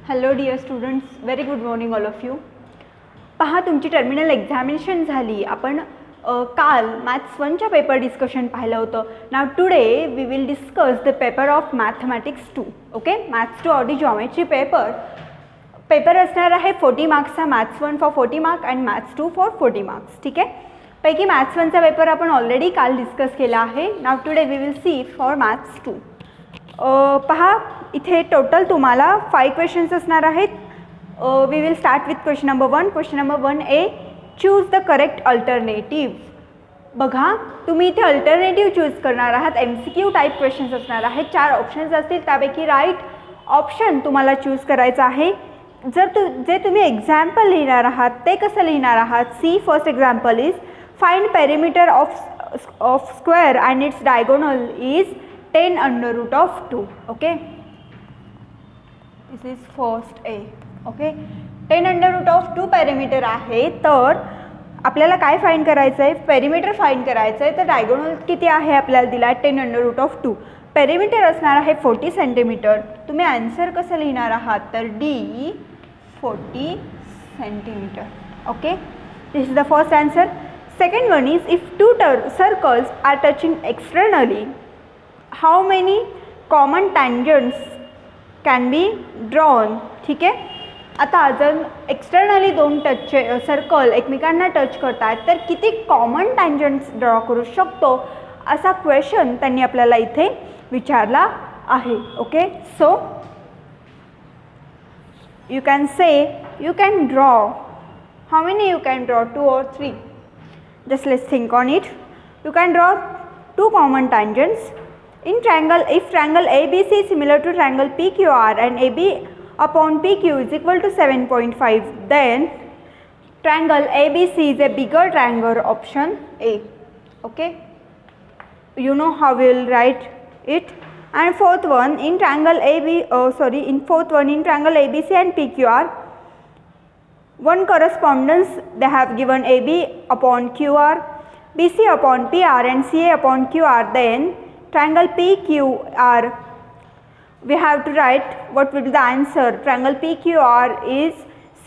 Hello dear students, very good morning all of you. पहा, तुमची terminal examination झाली. आपण काल मॅथ्स 1च्या पेपर डिस्कशन पाहिलं होतं. Now today we will discuss the paper of mathematics 2. Okay, maths 2 or the geometry paper असणार आहे 40 मार्क्सचा. Maths 1 for 40 mark and maths 2 for 40 marks. ठीक आहे, पैकी मॅथ्स 1चा पेपर आपण ऑलरेडी काल डिस्कस केला आहे. Now today we will see for maths 2. पहा, इथे टोटल तुम्हाला 5 क्वेश्चन्स असणार आहेत. We will start with question number 1. Question number 1A, choose the correct alternative. बघा, तुम्ही इथे अल्टरनेटिव्ह चूज करणार आहात. MCQ टाईप क्वेश्चन्स असणार आहेत. 4 ऑप्शन्स असतील, त्यापैकी राईट ऑप्शन तुम्हाला चूज करायचं आहे. जे तुम्ही एक्झाम्पल लिहिणार आहात ते कसं लिहिणार आहात? See, first example is find perimeter of square and its diagonal is 10 under root of 2. Okay, this is first A. Okay, 10 under root of 2 perimeter आहे. तर आपल्याला काय फाइंड करायचं आहे? पेरिमीटर फाइंड करायचं आहे. तर डायगोनल किती आहे आपल्याला दिला आहे? 10 under root of 2. पेरिमीटर असणार आहे 40 सेंटीमीटर. तुम्ही आन्सर कसं लिहिणार आहात? तर D 40 centimetre. Okay, this is the first answer. Second one is if two circles are touching externally, how many common tangents can be drawn. ठीक आहे, आता जर एक्सटर्नली दोन सर्कल एकमेकांना टच करतात तर किती कॉमन टँजंट्स ड्रॉ करू शकतो, असा क्वेश्चन त्यांनी आपल्याला इथे विचारला आहे. Okay, so you can say you can draw, how many you can draw? 2 or 3? Just let's think on it. You can draw 2 common tangents. In triangle, if triangle ABC is similar to triangle PQR and AB upon PQ is equal to 7.5, then triangle ABC is a bigger triangle, option A. Okay, you know how we will write it. And fourth one, in triangle in triangle ABC and PQR, one correspondence they have given AB upon QR, BC upon PR and CA upon QR. Then triangle PQR, we have to write what will be the answer. Triangle PQR is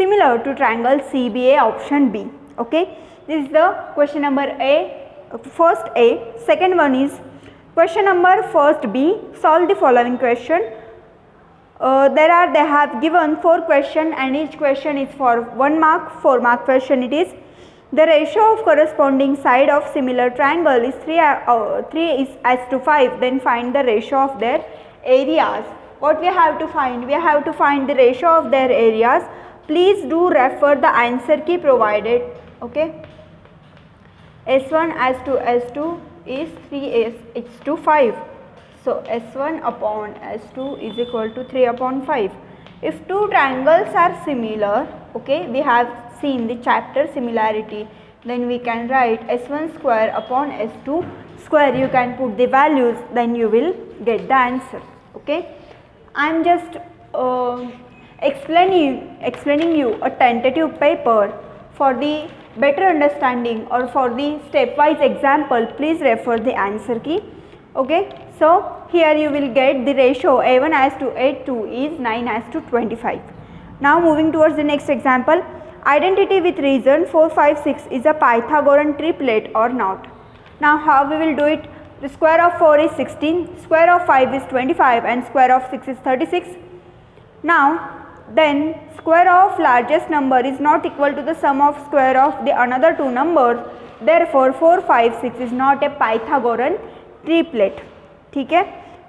similar to triangle CBA, option B. Okay, this is the question number A, first A. Second one is question number first B. Solve the following question. They have given 4 questions and each question is for 1 mark. 4 mark question it is. The ratio of corresponding side of similar triangle is 3 is as to 5. Then find the ratio of their areas. What we have to find? We have to find the ratio of their areas. Please do refer the answer key provided. Okay, S1 as to S2 is 3 is to 5. So S1 upon S2 is equal to 3 upon 5. If two triangles are similar, okay, we have seen the chapter similarity, then we can write S1 square upon S2 square. You can put the values, then you will get the answer. Okay, I am just explaining you a tentative paper for the better understanding or for the stepwise example. Please refer the answer key. Okay, so here you will get the ratio A1 as to A2 is 9 as to 25. Now moving towards the next example. Identity with reason 4, 5, 6 is a Pythagorean triplet or not. Now how we will do it? The square of 4 is 16, square of 5 is 25 and square of 6 is 36. Now then square of largest number is not equal to the sum of square of the another 2 numbers. Therefore 4, 5, 6 is not a Pythagorean triplet. ठीक है,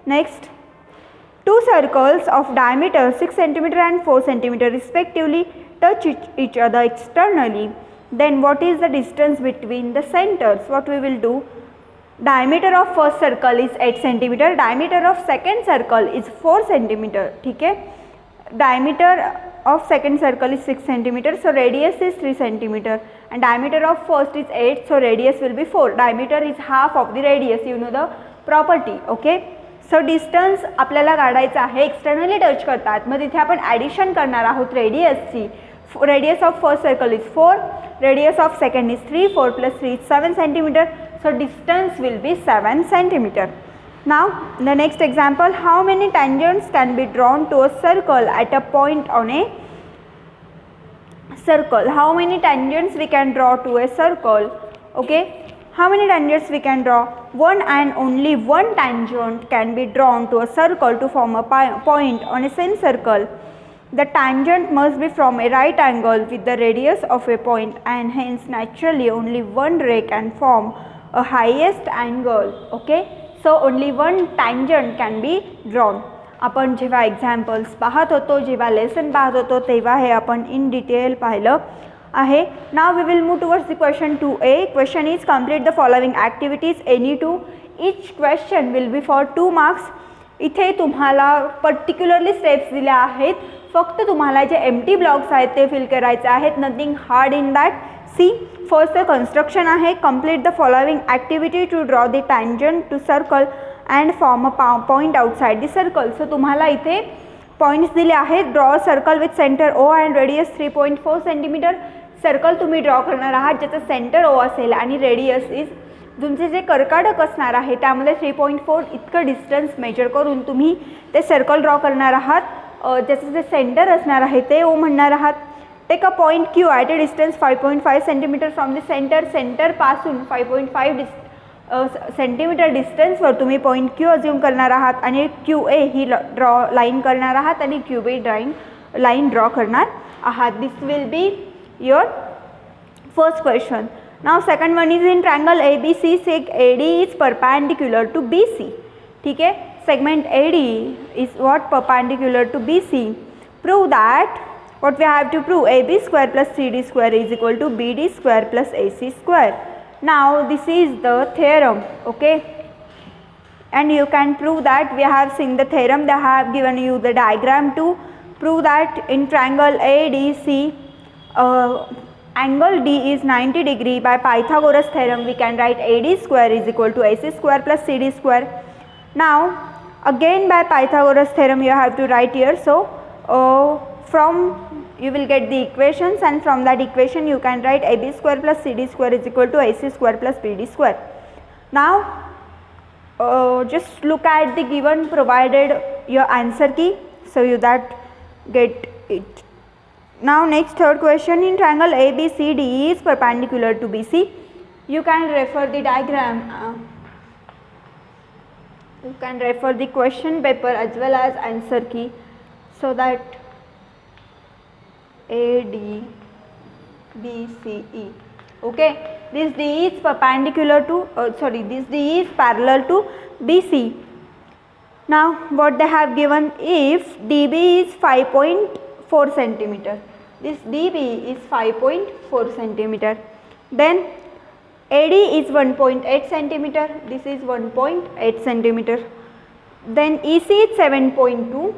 next 2 circles of diameter 6 cm and 4 cm respectively touch each other externally. Then what is the distance between the centers? What we will do? Diameter of first circle is 8 cm, diameter of second circle is 4 cm. ठीक है, diameter of second circle is 6 cm, so radius is 3 cm and diameter of first is 8, so radius will be 4. Diameter is half of the radius, you know the property. Okay, so distance आपल्याला काढायचं आहे. Externally touch करतात, मग तिथे आपण addition करणार आहोत रेडियसची. Radius of first circle is 4, radius of second is 3, 4 + 3 is 7 cm. So distance will be 7 cm. Now the next example, how many tangents can be drawn to a circle at a point on a circle? How many tangents we can draw to a circle? Okay, how many tangents we can draw? One and only one tangent can be drawn to a circle to form a point on a semicircle. The tangent must be from a right angle with the radius of a point, and hence naturally only one ray can form a highest angle. Okay, so only one tangent can be drawn. आपण जेव्हा examples पाहत होतो, जेव्हा lesson पाहत होतो, तेव्हा हे आपण इन detail पाहिलं आहे. Now we will move towards the question 2A. Question is complete the following activities any two. Each question will be for 2 marks. इथे तुम्हाला पर्टिक्युलरली स्टेप्स दिल्या आहेत, फक्त तुम्हाला जे एम्प्टी ब्लॉक्स आहेत ते फिल करायचे आहेत. Nothing hard in that. See, first the construction आहे, complete the following activity to draw the tangent to circle and form a point outside the circle. So तुम्हाला इथे पॉईंट्स दिले आहेत. Draw circle with centre O and radius 3.4 centimetre. Circle तुम्ही draw करणार आहात ज्याचं centre O असेल आणि रेडियस इज तुमचे जे कर्काटक असणार आहे त्यामध्ये 3.4 इतकं डिस्टन्स मेजर करून तुम्ही ते सर्कल ड्रॉ करणार आहात. ज्याचं जे सेंटर असणार आहे ते ओ म्हणणार आहात. Take a point Q at a distance 5.5 centimetre from the centre. सेंटरपासून 5.5 सेंटीमीटर डिस्टन्सवर तुम्ही पॉईंट क्यू अज्यूम करणार आहात आणि QA ही ड्रॉ लाईन करणार आहात आणि QB लाईन ड्रॉ करणार आहात. This will be your first question. Now second one is in triangle ABC. Seg AD is perpendicular to BC. ठीक है, segment AD is what? Perpendicular to BC. Prove that. What we have to prove? AB square plus CD square is equal to BD square plus AC square. Now this is the theorem. Okay, and you can prove that. We have seen the theorem. They have given you the diagram to prove that in triangle ADC angle D is 90 degree. By Pythagoras theorem we can write AD square is equal to AC square plus CD square. Now again by Pythagoras theorem you have to write here. So from you will get the equations, and from that equation you can write AB square plus CD square is equal to AC square plus BD square. Now just look at the given, provided your answer key so you that get it. Now next third question, in triangle ABCD is perpendicular to BC. You can refer the diagram. You can refer the question paper as well as answer key so that ADBCE. Okay, this D is perpendicular to this D is parallel to BC. Now what they have given, if DB is 5.4 centimeter, this DB is 5.4 centimeter, then AD is 1.8 centimeter, this is 1.8 centimeter, then EC is 7.2,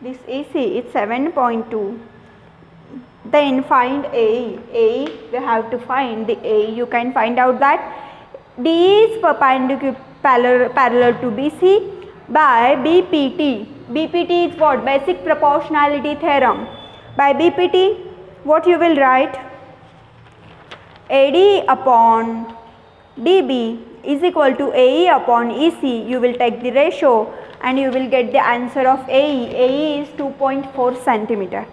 this EC is 7.2. Then find AE. AE, we have to find the AE. You can find out that D is parallel to BC by BPT. BPT is what? Basic proportionality theorem. By BPT, what you will write? AD upon DB is equal to AE upon EC. You will take the ratio and you will get the answer of AE. AE is 2.4 centimeter.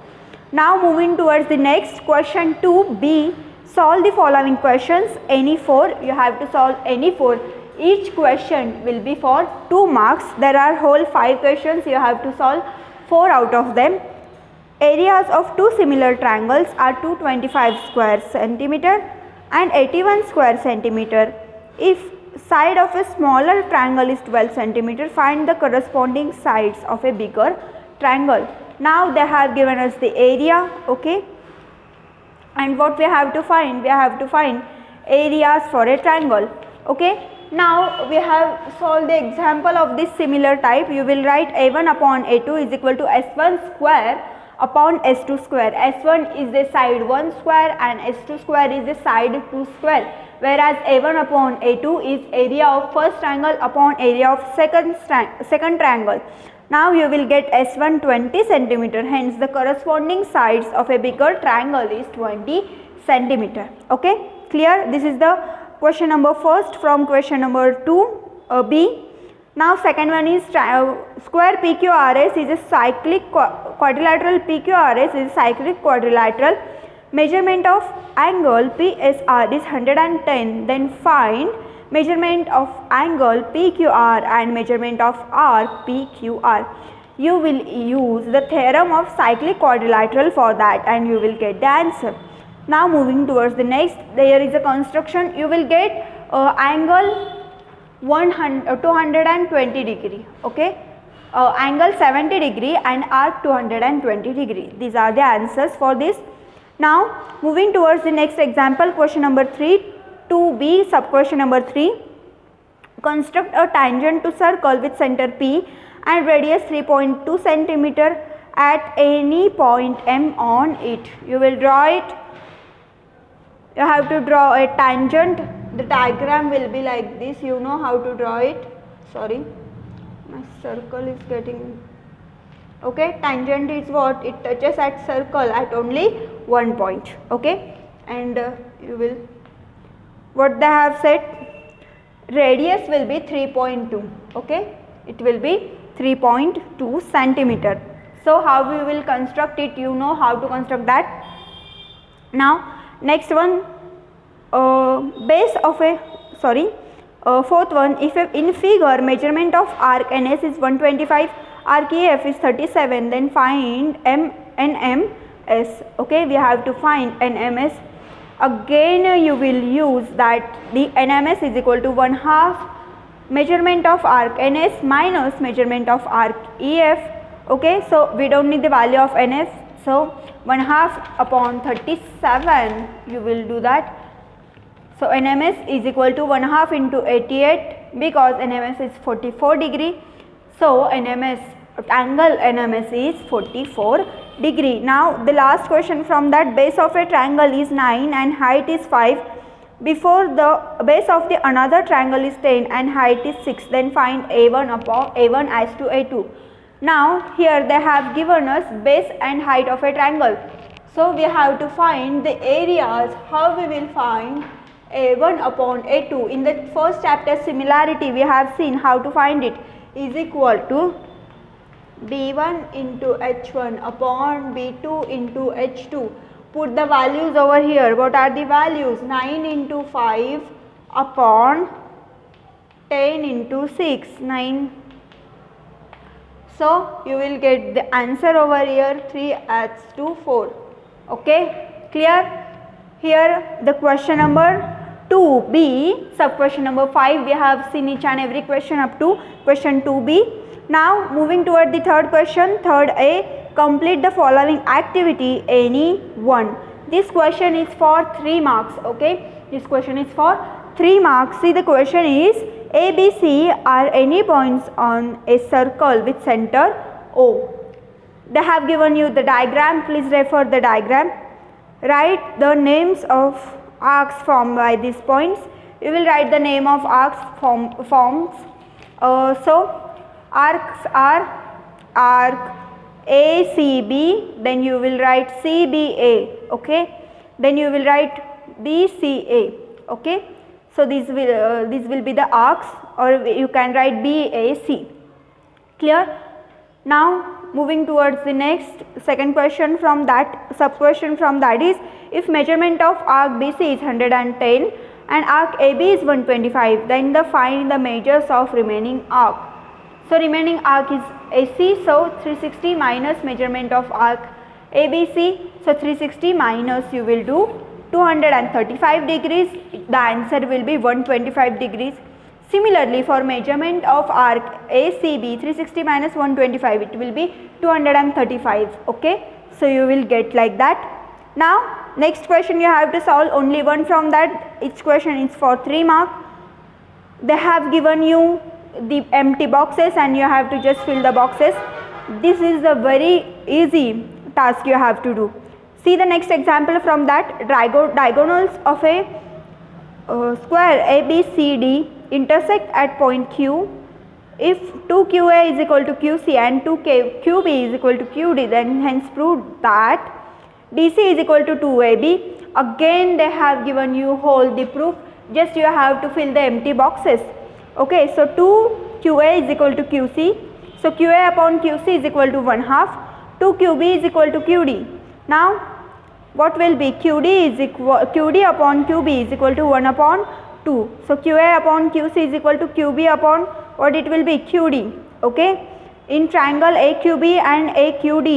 Now moving towards the next question 2B. Solve the following questions, any 4. You have to solve any 4. Each question will be for 2 marks. There are whole 5 questions. You have to solve 4 out of them. Areas of 2 similar triangles are 225 square centimeter and 81 square centimeter. If side of a smaller triangle is 12 centimeter, find the corresponding sides of a bigger triangle. Now they have given us the area, okay, and what we have to find? We have to find areas for a triangle, okay. Now we have solved the example of this similar type. You will write A1 upon A2 is equal to S1 square upon S2 square. S1 is the side 1 square and S2 square is the side 2 square, whereas A1 upon A2 is area of first triangle upon area of second triangle. Now you will get S1 20 centimeter, hence the corresponding sides of a bigger triangle is 20 centimeter. Okay, clear? This is the question number first from question number 2B. Now second one is square PQRS is a cyclic quadrilateral. PQRS is cyclic quadrilateral. Measurement of angle PSR is 110. Then find measurement of angle PQR and measurement of arc PQR. You will use the theorem of cyclic quadrilateral for that and you will get the answer. Now moving towards the next, there is a construction. You will get angle 220 degree, okay, angle 70 degree and arc 220 degree. These are the answers for this. Now moving towards the next example, question number 3, 2b, sub question number 3. Construct a tangent to circle with center P and radius 3.2 cm at any point M on it. You will draw it. You have to draw a tangent. The diagram will be like this. You know how to draw it. Sorry, my circle is getting, okay. Tangent is what? It touches at circle at only one point, okay. And you will, what they have said, radius will be 3.2, okay. It will be 3.2 centimeter. So how we will construct it? You know how to construct that. Now next one, base of a, fourth one, if in figure measurement of arc NS is 125, arc EF is 37, then find NMS, okay. We have to find NMS. Again you will use that the NMS is equal to 1/2 measurement of arc NS minus measurement of arc EF, okay. So we don't need the value of NS, so 1/2 upon 37 you will do that. So NMS is equal to 1/2 into 88 because NMS is 44 degree. So NMS, angle NMS is 44 degree. Now the last question from that, base of a triangle is 9 and height is 5. Before the base of the another triangle is 10 and height is 6, then find A1 upon A1 as to A2. Now here they have given us base and height of a triangle. So we have to find the areas. How we will find A1 upon A2? In the first chapter similarity we have seen how to find it, is equal to B1 into H1 upon B2 into H2. Put the values over here. What are the values? 9 into 5 upon 10 into 6, 9. So you will get the answer over here, 3 adds to 4, okay. Clear? Here the question number 2b, sub question number 5, we have seen each and every question up to question 2b. Now moving toward the third question, third A, complete the following activity any one. This question is for 3 marks, okay. This question is for 3 marks. See, the question is A, B, C are any points on a circle with center O. They have given you the diagram. Please refer the diagram. Write the names of arcs formed by these points. You will write the name of arcs forms. So arcs are arc ACB, then you will write CBA, okay. Then you will write BCA, okay. So these will be the arcs, or you can write BAC. Clear? Now moving towards the next second question from that, sub question from that is, if measurement of arc BC is 110 and arc AB is 125, then find the measures of remaining arc. So remaining arc is AC, so 360 minus measurement of arc ABC, so 360 minus you will do 235 degrees, the answer will be 125 degrees. Similarly for measurement of arc ACB, 360 minus 125, it will be 235, okay. So you will get like that. Now next question you have to solve only one from that. Each question is for 3 marks. They have given you the empty boxes and you have to just fill the boxes. This is a very easy task you have to do. See the next example from that, diagonals of a square ABCD intersect at point Q. If 2QA is equal to QC and 2QB is equal to QD, then hence prove that DC is equal to 2AB. Again they have given you whole the proof, just you have to fill the empty boxes, okay. So 2 QA is equal to QC. So QA upon QC is equal to 1/2. 2 QB is equal to QD. Now what will be QD upon QB is equal to 1/2. So QA upon QC is equal to QB upon what it will be, QD. Okay. In triangle AQB and AQD,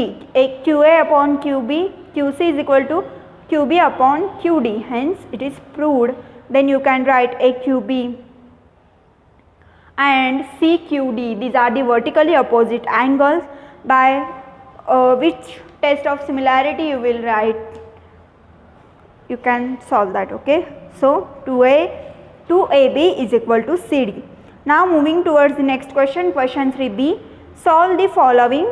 QA upon QB, QC is equal to QB upon QD. Hence it is proved. Then you can write AQB and CQD. These are the vertically opposite angles. By which test of similarity you will write, you can solve that. Okay. So 2AB is equal to CD. Now moving towards the next question, question 3B. Solve the following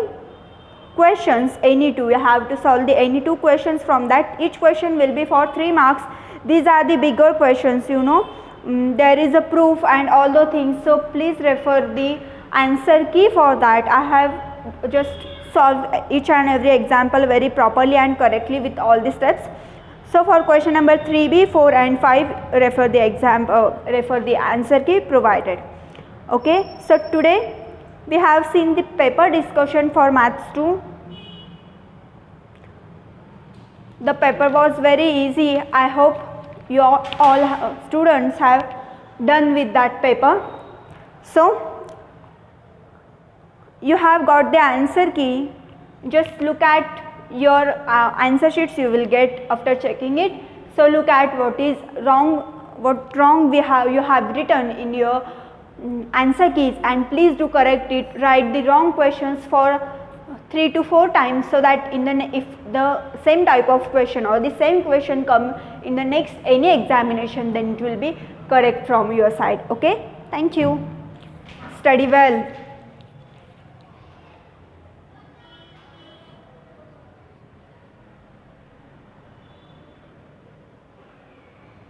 questions, any two. You have to solve the any two questions from that. Each question will be for 3 marks. These are the bigger questions, you know. There is a proof and all the things. So please refer the answer key for that. I have just solved each and every example very properly and correctly with all the steps. So for question number 3B, 4 and 5, refer the answer key provided. Okay. So today we have seen the paper discussion for Maths 2. The paper was very easy. I hope you all students have done with that paper. So you have got the answer key. Just look at your answer sheets you will get after checking it. So look at what is wrong, what wrong you have written in your answer keys, and please do correct it. Write the wrong questions for 3 to 4 times, so that if the same type of question or the same question come in the next any examination, then it will be correct from your side. Okay. Thank you. Study well.